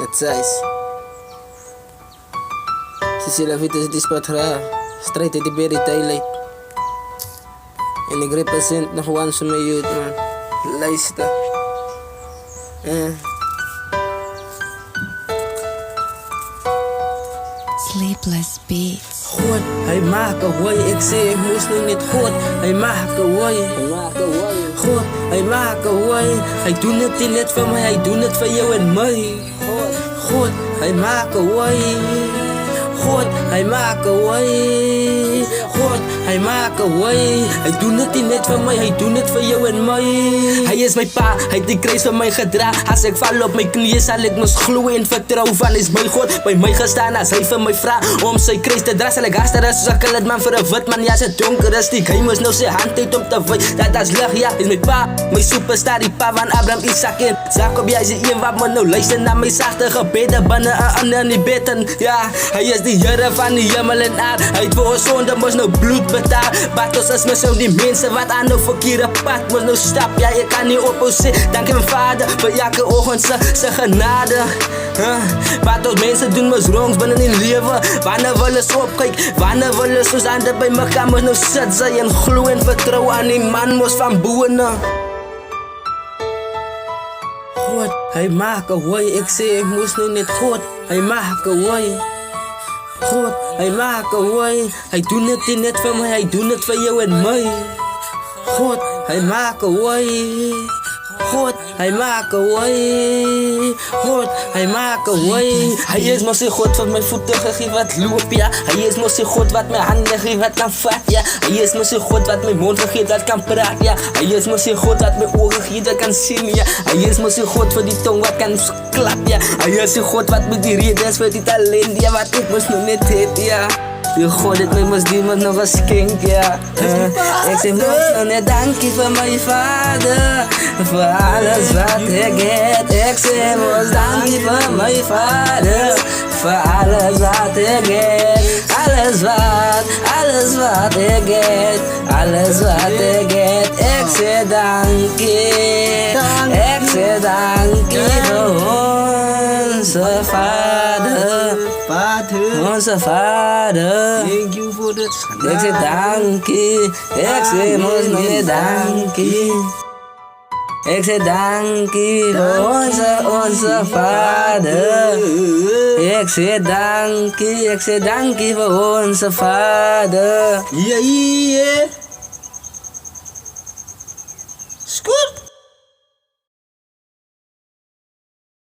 Cette size. Si la vida is patra, strijd die berry daylight. En ik represent nog once mijn youth man. Luister. Sleepless Beats. God, hij maakt een wooi. Ik zei ik moest nog niet God. Hij maakt een wooi. God, hij maakt een wooi. Hij doet het niet voor mij, hij doet het voor jou en mij. God, hij maakt een wooi. God, hij maakt een wooi. God, hij maakt een wooi. Hij doet het niet voor mij, hij doet het voor jou en mij. Hij is mijn pa, hij heeft die kruis van mij gedragen. Als ik val op mijn knieën zal ik nog gloeien en vertrouwen van is mijn God bij mij gestaan. Als hij van mij vraagt om zijn kruis te dragen, zal ik haast er als ik het man voor een wit man. Ja, ze donker is die geheim is nou zijn hand uit om te wijzen. Dat is lucht, ja, is mijn pa, mijn superstar, die pa van Abraham, Isaac en Jacob. Jij is die een wat me nou luistert naar mijn zachte gebeden binnen een ander niet beten. Ja, hij is die Heere van die hemel en aard. Hij heeft voor ons zonde moest nou bloed betaal. Battles is met zo die mensen wat aan de verkeerde pad moest nou stap. Ja, je kan niet opposeren. Dank je mijn vader voor elke ogen zijn genade. Wat mensen doen moest wrongs binnen in leven. Wanneer willen ze opkijken, wanneer willen ze aan de bij elkaar moest nou zitten en gloeien en vertrouwen aan die man moest van boenen. God, hij maakt een wooi. Ik zei ik moest nu niet God. Hij maakt een wooi. God, hij maakt een wooi. Hij doet het niet voor mij, hij doet het voor jou en mij. God, hij maakt een wooi. God, hij maakt een wooi. God, hij maakt een wooi. Hij is maar zijn God wat mijn voeten gegeven wat loop, ja. Hij is maar zijn God wat mijn handen gegeven wat kan vat, ja. Hij is maar zijn God wat mijn mond gegeven dat kan praten, ja. Hij is maar zijn God wat mijn ogen gegeven dat kan zien, ja. Hij is maar zijn God voor die tong wat kan klap, ja. Hij is zijn God wat met die reden is voor die talent, ja. Wat ik moest nog niet heten, ja. Je God het mij moest die moet nog eens kink, ja. Ik zeg nog net dankie voor mijn vader. Voor alles wat ik heb. Ik zeg nog dankie voor mijn vader. Voor alles wat ik heb. Alles wat ik heb. Alles wat ik heb. Ik zeg dankie. Ik zeg dankie voor onze vader. Onze vader. Thank you for the Ik zeg dankie. Ik zeg moest dankie. Ik zeg dankie voor onze vader. Ik zeg dankie voor onze vader. Yeah, yeah.